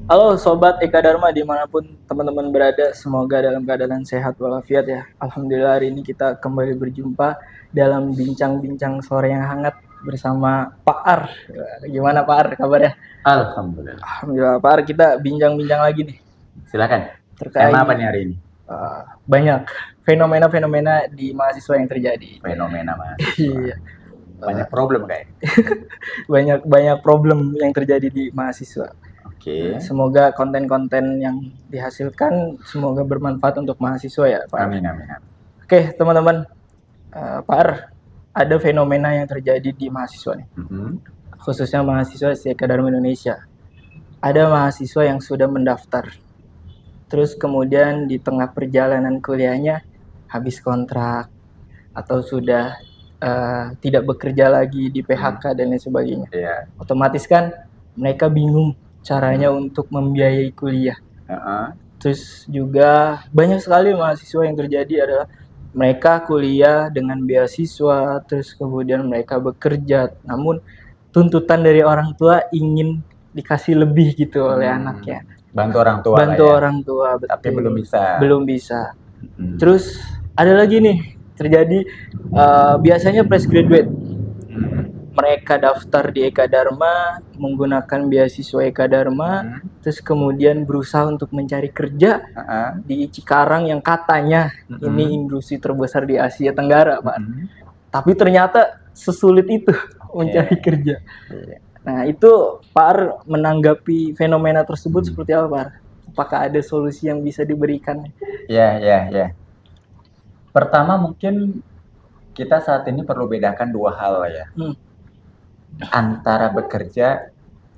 Halo Sobat Eka Dharma dimanapun teman-teman berada, semoga dalam keadaan sehat walafiat ya. Alhamdulillah hari ini kita kembali berjumpa dalam bincang-bincang sore yang hangat bersama Pak Ar. Gimana Pak Ar kabarnya? Alhamdulillah. Alhamdulillah Pak Ar, kita bincang-bincang lagi nih. Silakan. Terkait Tema apa nih hari ini? Banyak fenomena-fenomena di mahasiswa yang terjadi. Fenomena mahasiswa. Iya. Banyak problem kayak. banyak problem yang terjadi di mahasiswa. Oke. Semoga konten-konten yang dihasilkan semoga bermanfaat untuk mahasiswa ya Pak. Amin. Oke teman-teman, Pak Ar, ada fenomena yang terjadi di mahasiswa nih, khususnya mahasiswa Eka Dharma Indonesia. Ada mahasiswa yang sudah mendaftar, terus kemudian di tengah perjalanan kuliahnya habis kontrak atau sudah tidak bekerja lagi, di PHK dan lain sebagainya. Iya. Otomatis kan mereka bingung caranya untuk membiayai kuliah. Terus juga banyak sekali mahasiswa yang terjadi adalah mereka kuliah dengan beasiswa, terus kemudian mereka bekerja, namun tuntutan dari orang tua ingin dikasih lebih gitu oleh anaknya. Bantu orang tua. Orang tua, betul. Tapi belum bisa. Terus ada lagi nih terjadi biasanya fresh graduate. Mereka daftar di Eka Dharma menggunakan beasiswa Eka Dharma, terus kemudian berusaha untuk mencari kerja di Cikarang yang katanya ini industri terbesar di Asia Tenggara, Pak. Tapi ternyata sesulit itu mencari kerja. Nah, itu Pak Ar menanggapi fenomena tersebut seperti apa, Pak Ar? Apakah ada solusi yang bisa diberikan? Ya. Pertama mungkin kita saat ini perlu bedakan dua hal ya. Antara bekerja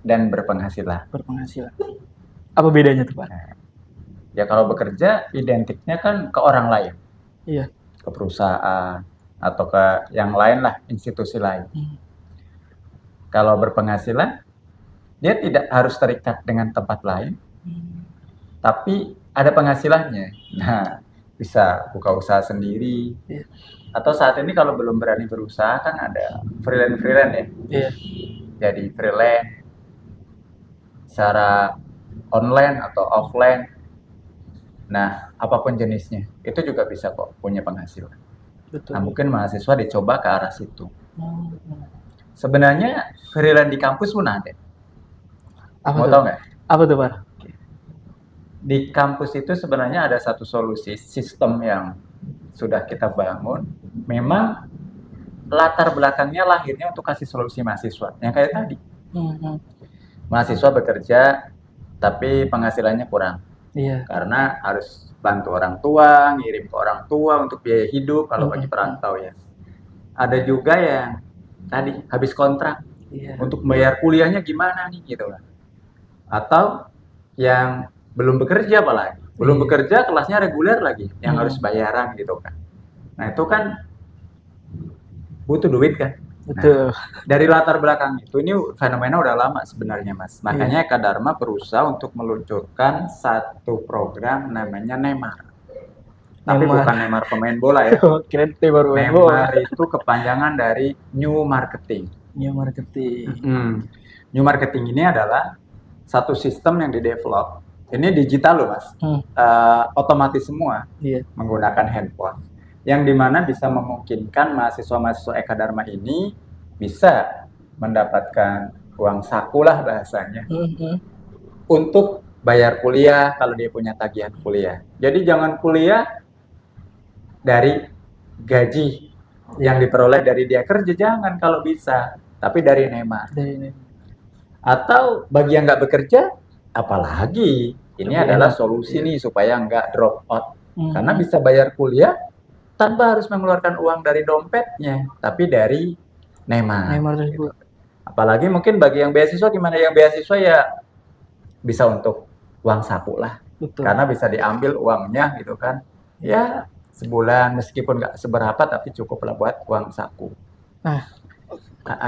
dan berpenghasilan. Apa bedanya tuh Pak? Ya kalau bekerja identiknya kan ke orang lain. Iya. Ke perusahaan atau ke yang lain lah, institusi lain. Kalau berpenghasilan, dia tidak harus terikat dengan tempat lain, tapi ada penghasilannya. Nah, bisa buka usaha sendiri. Iya. Atau saat ini kalau belum berani berusaha kan ada freelance ya. Iya. Jadi freelance secara online atau offline. Nah, apapun jenisnya, itu juga bisa kok punya penghasilan. Betul. Nah, mungkin mahasiswa dicoba ke arah situ. Sebenarnya freelance di kampus pun ada. Mau tahu nggak? Apa tuh Pak? Di kampus itu sebenarnya ada satu solusi sistem yang sudah kita bangun. Memang latar belakangnya lahirnya untuk kasih solusi mahasiswa. Yang kayak tadi. Mahasiswa bekerja tapi penghasilannya kurang. Iya. Karena harus bantu orang tua, ngirim ke orang tua untuk biaya hidup kalau bagi perantau ya. Ada juga yang tadi habis kontrak. Iya. Untuk bayar kuliahnya gimana nih gitu kan. Atau yang belum bekerja apalagi. Belum bekerja kelasnya reguler lagi yang harus bayaran gitu kan. Nah, itu kan butuh duit kan. Betul. Nah, dari latar belakang itu ini fenomena udah lama sebenarnya Mas. Makanya Eka Dharma berusaha untuk meluncurkan satu program namanya Neymar. Tapi bukan Neymar pemain bola ya. Neymar itu kepanjangan dari New Marketing. New Marketing ini adalah satu sistem yang didevelop. Ini digital loh Mas. Otomatis semua. Menggunakan handphone. Yang dimana bisa memungkinkan mahasiswa-mahasiswa Eka Dharma ini bisa mendapatkan uang saku lah bahasanya untuk bayar kuliah kalau dia punya tagihan kuliah. Jadi jangan kuliah dari gaji yang diperoleh dari dia kerja, jangan kalau bisa, tapi dari Neymar. Atau bagi yang nggak bekerja, apalagi ini adalah solusi nih supaya nggak drop out, karena bisa bayar kuliah tanpa harus mengeluarkan uang dari dompetnya, tapi dari Neymar tersebut. Apalagi mungkin bagi yang beasiswa gimana? Yang beasiswa ya bisa untuk uang saku lah. Betul. Karena bisa diambil uangnya gitu kan. Ya sebulan meskipun nggak seberapa tapi cukup lah buat uang saku. Nah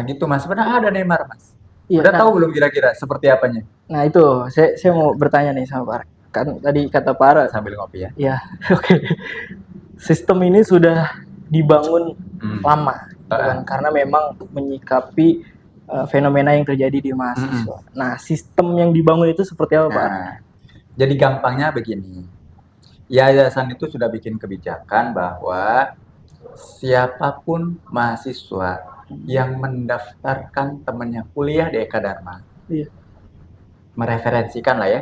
gitu Mas. Sebenarnya ada Neymar Mas. Iya, udah tahu belum kira-kira seperti apanya? Nah itu saya mau bertanya nih sama Pak. Kan tadi kata Pak sambil ngopi ya. Iya, oke. Sistem ini sudah dibangun lama, kan? Karena memang menyikapi fenomena yang terjadi di mahasiswa. Nah, sistem yang dibangun itu seperti apa, Pak? Jadi gampangnya begini, yayasan itu sudah bikin kebijakan bahwa siapapun mahasiswa yang mendaftarkan temannya kuliah di Eka Dharma, mereferensikan lah ya,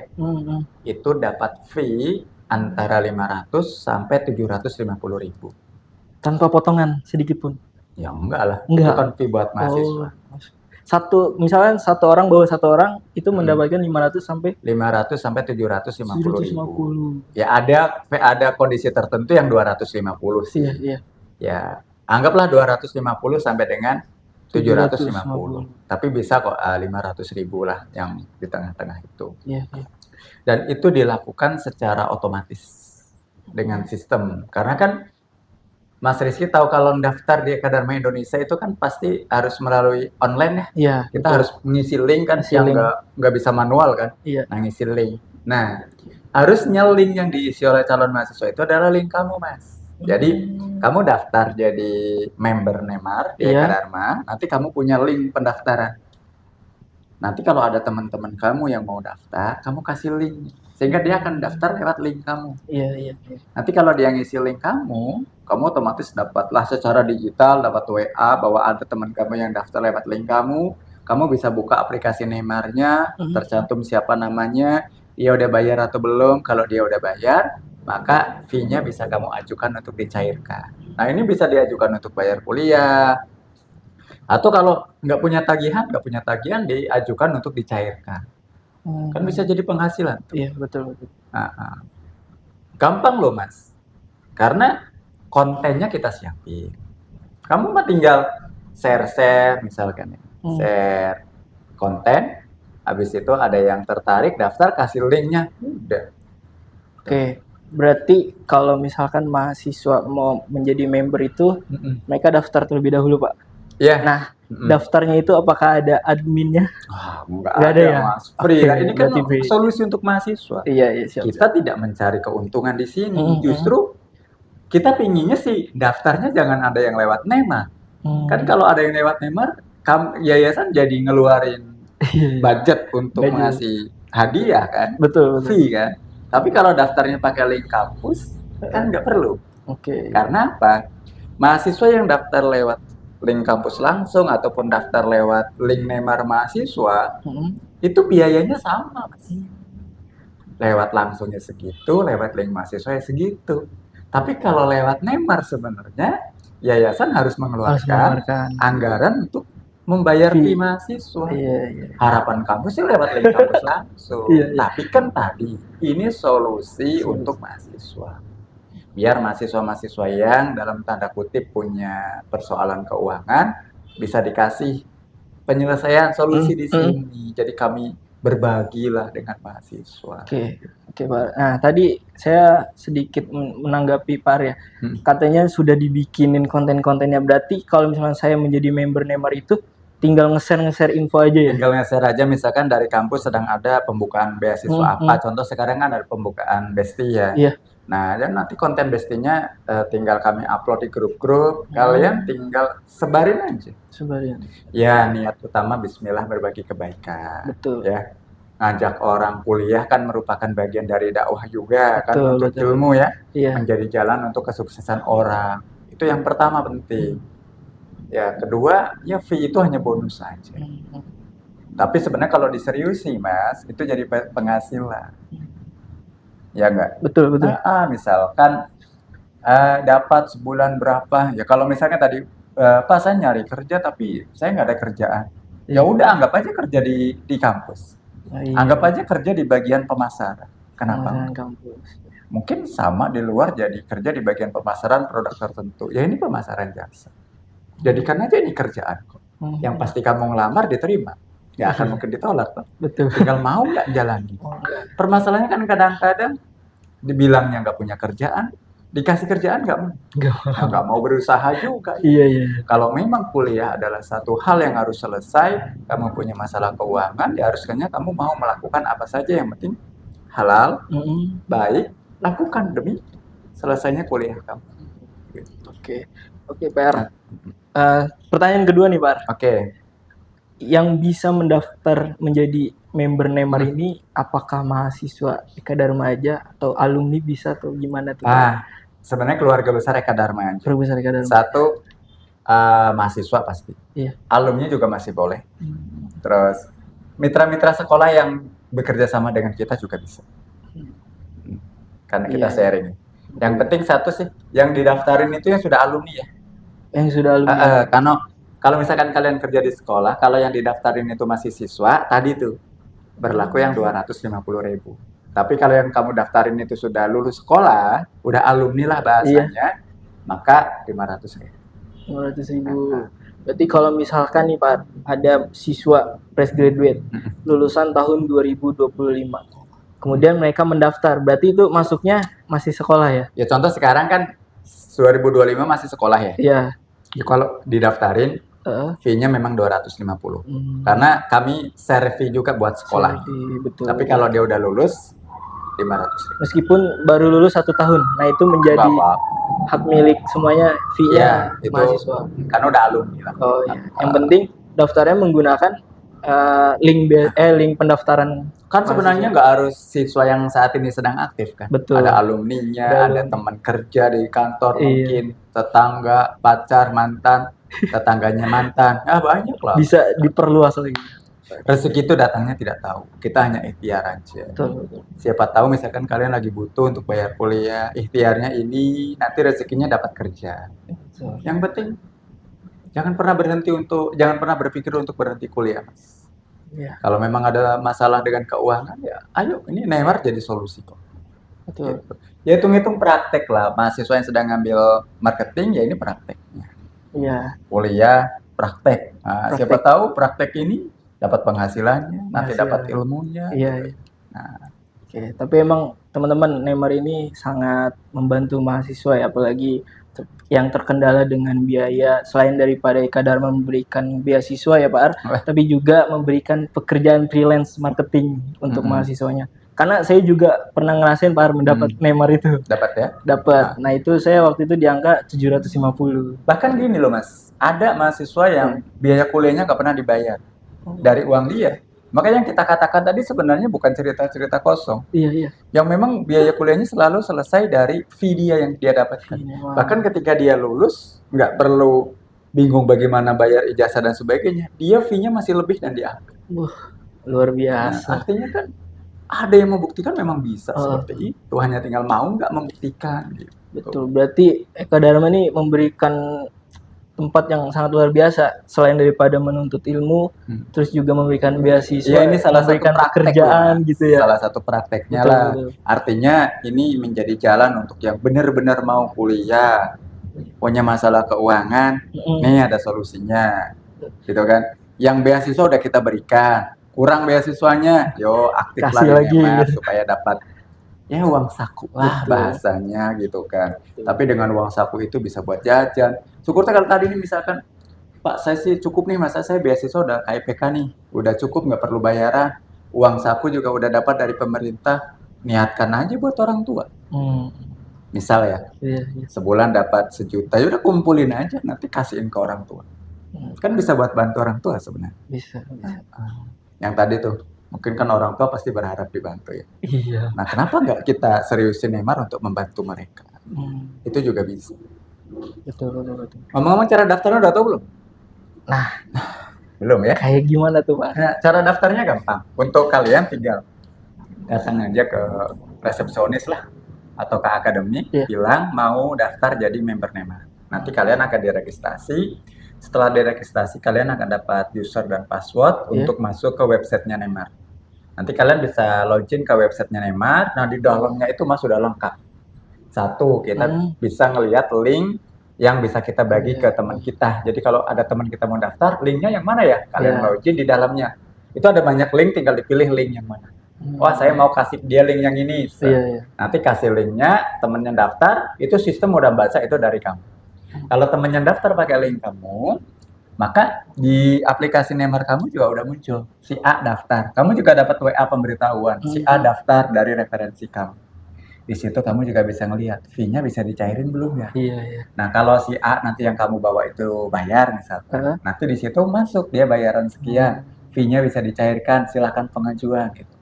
itu dapat fee antara 500 sampai 750.000. Tanpa potongan sedikit pun? Ya enggak lah, itu kan fee buat mahasiswa. Misalnya satu orang bawa satu orang itu mendapatkan 500 sampai 750.000. Ya ada kondisi tertentu yang 250 sih. Iya. Ya, anggaplah 250 sampai dengan 750. Tapi bisa kok 500.000 lah yang di tengah-tengah itu. Iya. Dan itu dilakukan secara otomatis dengan sistem. Karena kan Mas Rizky tahu kalau daftar di Eka Dharma Indonesia itu kan pasti harus melalui online ya. Iya. Kita harus mengisi link kan, yang nggak bisa manual kan. Iya. Nah, ngisi link. Nah, harusnya link yang diisi oleh calon mahasiswa itu adalah link kamu, Mas. Jadi kamu daftar jadi member Nemar di Eka Dharma, nanti kamu punya link pendaftaran. Nanti kalau ada teman-teman kamu yang mau daftar, kamu kasih link, sehingga dia akan daftar lewat link kamu. Iya. Nanti kalau dia ngisi link kamu otomatis dapatlah secara digital, dapat WA bahwa ada teman kamu yang daftar lewat link kamu. Kamu bisa buka aplikasi Nemarnya, tercantum siapa namanya, dia udah bayar atau belum. Kalau dia udah bayar, maka fee-nya bisa kamu ajukan untuk dicairkan. Nah, ini bisa diajukan untuk bayar kuliah, atau kalau nggak punya tagihan diajukan untuk dicairkan. Kan bisa jadi penghasilan. Iya, betul. Gampang loh, Mas. Karena kontennya kita siapin. Kamu mah tinggal share misalkan ya. Share konten, habis itu ada yang tertarik, daftar, kasih linknya, udah. Oke. Berarti kalau misalkan mahasiswa mau menjadi member itu, mereka daftar terlebih dahulu, Pak? Iya. Nah, daftarnya itu apakah ada adminnya? Nggak ada ya, Mas. Free. Nah, ini kan solusi untuk mahasiswa. Iya, siap. Kita tidak mencari keuntungan di sini. Justru kita pinginnya sih daftarnya jangan ada yang lewat Nemar. Kan kalau ada yang lewat Nemar, yayasan jadi ngeluarin budget untuk ngasih hadiah kan, betul. Fee kan. Tapi kalau daftarnya pakai link kampus kan nggak perlu. Karena apa? Mahasiswa yang daftar lewat link kampus langsung ataupun daftar lewat link Nemar mahasiswa, itu biayanya sama, Mas. Lewat langsungnya segitu, lewat link mahasiswa ya segitu. Tapi kalau lewat Nemar sebenarnya yayasan harus mengeluarkan anggaran untuk membayar fee mahasiswa. Iya. Harapan kampus sih lewat link kampus langsung. Tapi kan tadi ini solusi untuk mahasiswa. Biar mahasiswa-mahasiswa yang dalam tanda kutip punya persoalan keuangan bisa dikasih penyelesaian solusi di sini. Jadi kami berbagilah dengan mahasiswa. Oke, Pak. Nah, tadi saya sedikit menanggapi Pak ya. Katanya sudah dibikinin konten-kontennya. Berarti kalau misalnya saya menjadi member Nemar itu tinggal nge-share info aja ya? Tinggal nge-share aja, misalkan dari kampus sedang ada pembukaan beasiswa apa. Contoh sekarang kan ada pembukaan Besti ya. Iya. Nah, dan nanti konten Bestinya tinggal kami upload di grup-grup. Kalian tinggal sebarin aja. Ya, niat utama bismillah berbagi kebaikan. Betul. Ya. Ngajak orang kuliah kan merupakan bagian dari dakwah juga. Kan untuk ilmu ya. Iya. Menjadi jalan untuk kesuksesan orang. Itu yang pertama penting. Ya, kedua, ya fee itu hanya bonus saja. Tapi sebenarnya kalau diseriusi, Mas, itu jadi penghasilan. Ya enggak? Betul. Misalkan dapat sebulan berapa? Ya kalau misalnya tadi Pak saya nyari kerja tapi saya nggak ada kerjaan. Ya udah anggap aja kerja di kampus. Anggap aja kerja di bagian pemasaran. Kenapa? Mungkin sama di luar jadi kerja di bagian pemasaran produk tertentu. Ya ini pemasaran jasa. Jadikan aja ini kerjaan kok. Yang pasti kamu ngelamar diterima. Nggak akan mungkin ditolak toh. Betul. Tinggal mau nggak jalani. Permasalahannya kan kadang-kadang dibilangnya nggak punya kerjaan, dikasih kerjaan nggak mau berusaha juga. Iya. Kalau memang kuliah adalah satu hal yang harus selesai, kamu punya masalah keuangan, ya harusnya kamu mau melakukan apa saja yang penting halal, baik, lakukan demi selesainya kuliah kamu. Oke, PR. Pertanyaan kedua nih, Pak. Oke. yang bisa mendaftar menjadi member Neymar ini apakah mahasiswa Eka Dharma aja atau alumni bisa atau gimana tuh? Sebenarnya keluarga besar Eka Dharma aja. Keluarga besar Eka Dharma. Satu, mahasiswa pasti. Iya. Alumni juga masih boleh. Terus mitra-mitra sekolah yang bekerja sama dengan kita juga bisa. Karena kita sharing. Yang penting satu sih, yang didaftarin itu yang sudah alumni ya. Yang sudah alumni. Karena kalau misalkan kalian kerja di sekolah, kalau yang didaftarin itu masih siswa, tadi tuh berlaku yang 250.000. Tapi kalau yang kamu daftarin itu sudah lulus sekolah, udah alumni lah bahasanya, maka 500.000. 500.000. Berarti kalau misalkan nih Pak, ada siswa fresh graduate lulusan tahun 2025. Kemudian mereka mendaftar, berarti itu masuknya masih sekolah ya? Ya contoh sekarang kan 2025 masih sekolah ya? Iya. Ya, kalau didaftarin, fee-nya memang 250. Karena kami share fee juga buat sekolah. Betul. Tapi kalau dia udah lulus, 500.000. Meskipun baru lulus 1 tahun, nah itu menjadi hak milik semuanya fee-nya mahasiswa. Karena udah alumni lah. Oh iya. Yang penting daftarnya menggunakan link pendaftaran. Kan sebenarnya nggak harus siswa yang saat ini sedang aktif kan. Betul. Ada alumninya, ada teman kerja di kantor mungkin, tetangga, pacar, mantan, tetangganya mantan, banyak lah. Bisa diperluas lagi. Rezeki itu datangnya tidak tahu, kita hanya ikhtiar aja. Betul. Siapa tahu misalkan kalian lagi butuh untuk bayar kuliah, ikhtiarnya ini, nanti rezekinya dapat kerja. Betul. Yang penting jangan pernah berpikir untuk berhenti kuliah, Mas. Ya. Kalau memang ada masalah dengan keuangan, ya ayo, ini Neymar jadi solusi kok. Betul. Gitu. Ya hitung-hitung praktek lah, mahasiswa yang sedang ngambil marketing, ya ini prakteknya. Iya. Kuliah, praktek. Nah, siapa tahu praktek ini dapat penghasilannya, nanti dapat ilmunya. Iya. Nah, oke. Tapi emang teman-teman, Neymar ini sangat membantu mahasiswa ya, apalagi yang terkendala dengan biaya. Selain daripada Eka Dharma memberikan beasiswa ya Pak Ar, tapi juga memberikan pekerjaan freelance marketing untuk mahasiswanya. Karena saya juga pernah ngerasain Pak Ar mendapat Neymar itu. Dapat ya? Dapat. Nah itu saya waktu itu di angka 750. Bahkan gini loh Mas, ada mahasiswa yang biaya kuliahnya nggak pernah dibayar dari uang dia. Makanya yang kita katakan tadi sebenarnya bukan cerita-cerita kosong. Iya. Yang memang biaya kuliahnya selalu selesai dari fee dia yang dia dapatkan. Bahkan ketika dia lulus, nggak perlu bingung bagaimana bayar ijazah dan sebagainya. Dia fee-nya masih lebih dan diambil. Luar biasa. Nah, artinya kan ada yang membuktikan memang bisa seperti itu. Hanya tinggal mau nggak membuktikan. Gitu. Betul. Berarti Eka Dharma ini memberikan tempat yang sangat luar biasa, selain daripada menuntut ilmu, terus juga memberikan beasiswa. Ya, ini salah satu pekerjaan gitu ya. Salah satu prakteknya lah. Artinya ini menjadi jalan untuk yang benar-benar mau kuliah, punya masalah keuangan, nih ada solusinya, gitu kan. Yang beasiswa udah kita berikan, kurang beasiswanya, yo aktif lagi supaya dapat ya uang saku lah bahasanya gitu kan. Tapi dengan uang saku itu bisa buat jajan. Syukurnya kalau tadi ini misalkan, Pak saya sih cukup nih, masa saya beasiswa udah KIPK nih, udah cukup nggak perlu bayaran, uang saku juga udah dapat dari pemerintah, niatkan aja buat orang tua. Misal ya, sebulan dapat 1 juta, ya udah kumpulin aja, nanti kasihin ke orang tua. Kan bisa buat bantu orang tua sebenarnya. Bisa. Yang tadi tuh, mungkin kan orang tua pasti berharap dibantu ya. Iya. Nah kenapa nggak kita seriusin Neymar untuk membantu mereka? Itu juga bisa. Betul. Ngomong-ngomong cara daftarnya udah tahu belum? Nah, belum ya? Kayak gimana tuh Pak? Nah, cara daftarnya gampang. Untuk kalian tinggal datang aja ke resepsionis lah atau ke akademi, bilang mau daftar jadi member Neymar. Nanti kalian akan diregistrasi. Setelah diregistrasi, kalian akan dapat user dan password untuk masuk ke websitenya Neymar. Nanti kalian bisa login ke websitenya Neymar. Nah di dalamnya itu Mas sudah lengkap. Satu, kita bisa ngelihat link yang bisa kita bagi ke teman kita. Jadi kalau ada teman kita mau daftar, linknya yang mana ya? Kalian login di dalamnya. Itu ada banyak link, tinggal dipilih link yang mana. Wah saya mau kasih dia link yang ini. Nanti kasih linknya, temen yang daftar, itu sistem udah baca itu dari kamu. Kalau temen yang daftar pakai link kamu, maka di aplikasi Neymar kamu juga udah muncul. Si A daftar. Kamu juga dapat WA pemberitahuan. Si A daftar dari referensi kamu. Di situ kamu juga bisa ngelihat fee-nya bisa dicairin belum ya. Iya, iya. Nah kalau si A nanti yang kamu bawa itu bayar misalkan, nanti di situ masuk dia bayaran sekian, fee-nya bisa dicairkan, silahkan pengajuan gitu.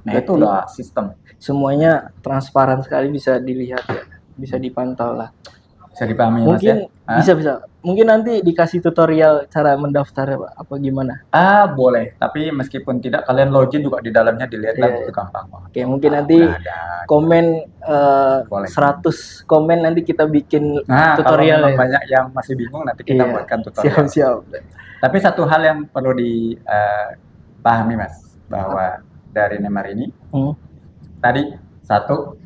Nah itu udah sistem. Semuanya transparan sekali, bisa dilihat ya, bisa dipantau lah. Bisa dipahami mungkin Mas bisa ya? bisa. Mungkin nanti dikasih tutorial cara mendaftar apa gimana? Boleh. Tapi meskipun tidak, kalian login juga di dalamnya dilihat lah, itu gampang banget. Oke, mungkin nanti komen 100 komen nanti kita bikin tutorial. Kalau banyak yang masih bingung nanti kita buatkan tutorial. Siap. Tapi satu hal yang perlu dipahami Mas, bahwa dari Neymar ini tadi satu,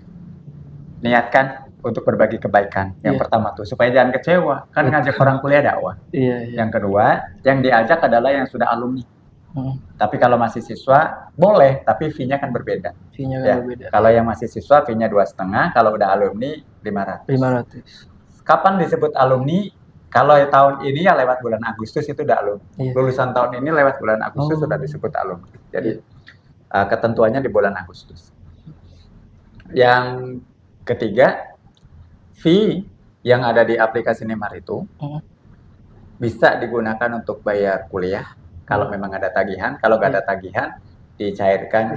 niatkan untuk berbagi kebaikan. Yang pertama tuh supaya jangan kecewa, kan ngajak orang kuliah dakwah. Yang kedua, yang diajak adalah yang sudah alumni. Tapi kalau masih siswa boleh, tapi fee-nya kan berbeda. Berbeda. Kalau yang masih siswa fee-nya 2,5, kalau udah alumni 500. Kapan disebut alumni? Kalau tahun ini ya lewat bulan Agustus itu udah alumni. Lulusan tahun ini lewat bulan Agustus sudah disebut alumni. Jadi ketentuannya di bulan Agustus. Yang ketiga, fee yang ada di aplikasi Neymar itu bisa digunakan untuk bayar kuliah kalau memang ada tagihan. Kalau nggak ada tagihan, dicairkan,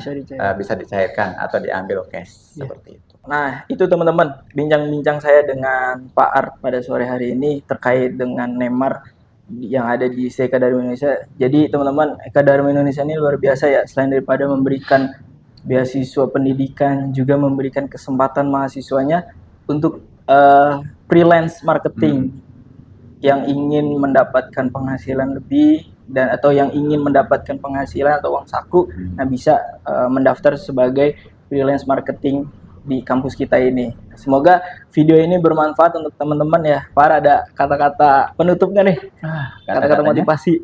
bisa dicairkan atau diambil cash seperti itu. Nah itu teman-teman, bincang-bincang saya dengan Pak Art pada sore hari ini terkait dengan Neymar yang ada di Eka Dharma Indonesia. Jadi teman-teman, Eka Dharma Indonesia ini luar biasa ya, selain daripada memberikan beasiswa pendidikan, juga memberikan kesempatan mahasiswanya untuk freelance marketing yang ingin mendapatkan penghasilan lebih dan atau yang ingin mendapatkan penghasilan atau uang saku, nah bisa mendaftar sebagai freelance marketing di kampus kita ini. Semoga video ini bermanfaat untuk teman-teman ya. Pak, ada kata-kata penutupnya nih, kata-kata motivasi.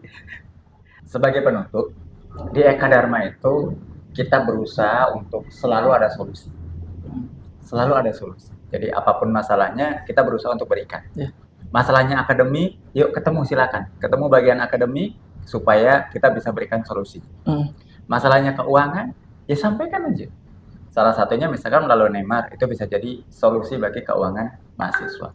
Sebagai penutup, di Eka Dharma itu kita berusaha untuk selalu ada solusi. Selalu ada solusi. Jadi apapun masalahnya kita berusaha untuk berikan. Masalahnya akademik, yuk ketemu silakan. Ketemu bagian akademik supaya kita bisa berikan solusi. Masalahnya keuangan, ya sampaikan aja. Salah satunya misalkan melalui Neymar itu bisa jadi solusi bagi keuangan mahasiswa.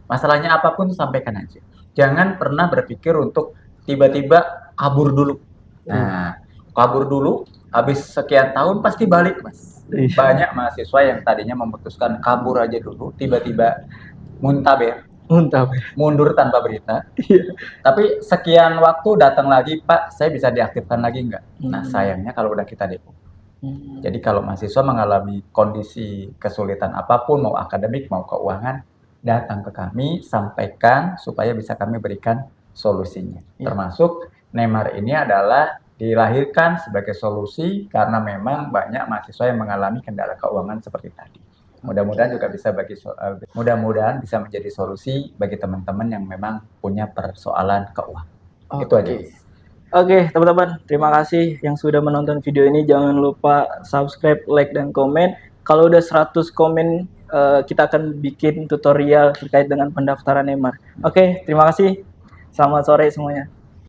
Masalahnya apapun sampaikan aja. Jangan pernah berpikir untuk tiba-tiba kabur dulu. Nah, kabur dulu, habis sekian tahun pasti balik Mas. Banyak mahasiswa yang tadinya memutuskan kabur aja dulu, tiba-tiba mundur tanpa berita. Tapi sekian waktu datang lagi, Pak, saya bisa diaktifkan lagi nggak? Nah sayangnya kalau udah kita depo. Jadi kalau mahasiswa mengalami kondisi kesulitan apapun, mau akademik mau keuangan, datang ke kami, sampaikan supaya bisa kami berikan solusinya. Termasuk Neymar ini adalah dilahirkan sebagai solusi karena memang banyak mahasiswa yang mengalami kendala keuangan seperti tadi. Mudah-mudahan juga bisa mudah-mudahan bisa menjadi solusi bagi teman-teman yang memang punya persoalan keuangan. Itu aja. Oke, teman-teman, terima kasih yang sudah menonton video ini. Jangan lupa subscribe, like, dan komen. Kalau udah 100 komen, kita akan bikin tutorial terkait dengan pendaftaran Neymar. Oke, terima kasih. Selamat sore semuanya.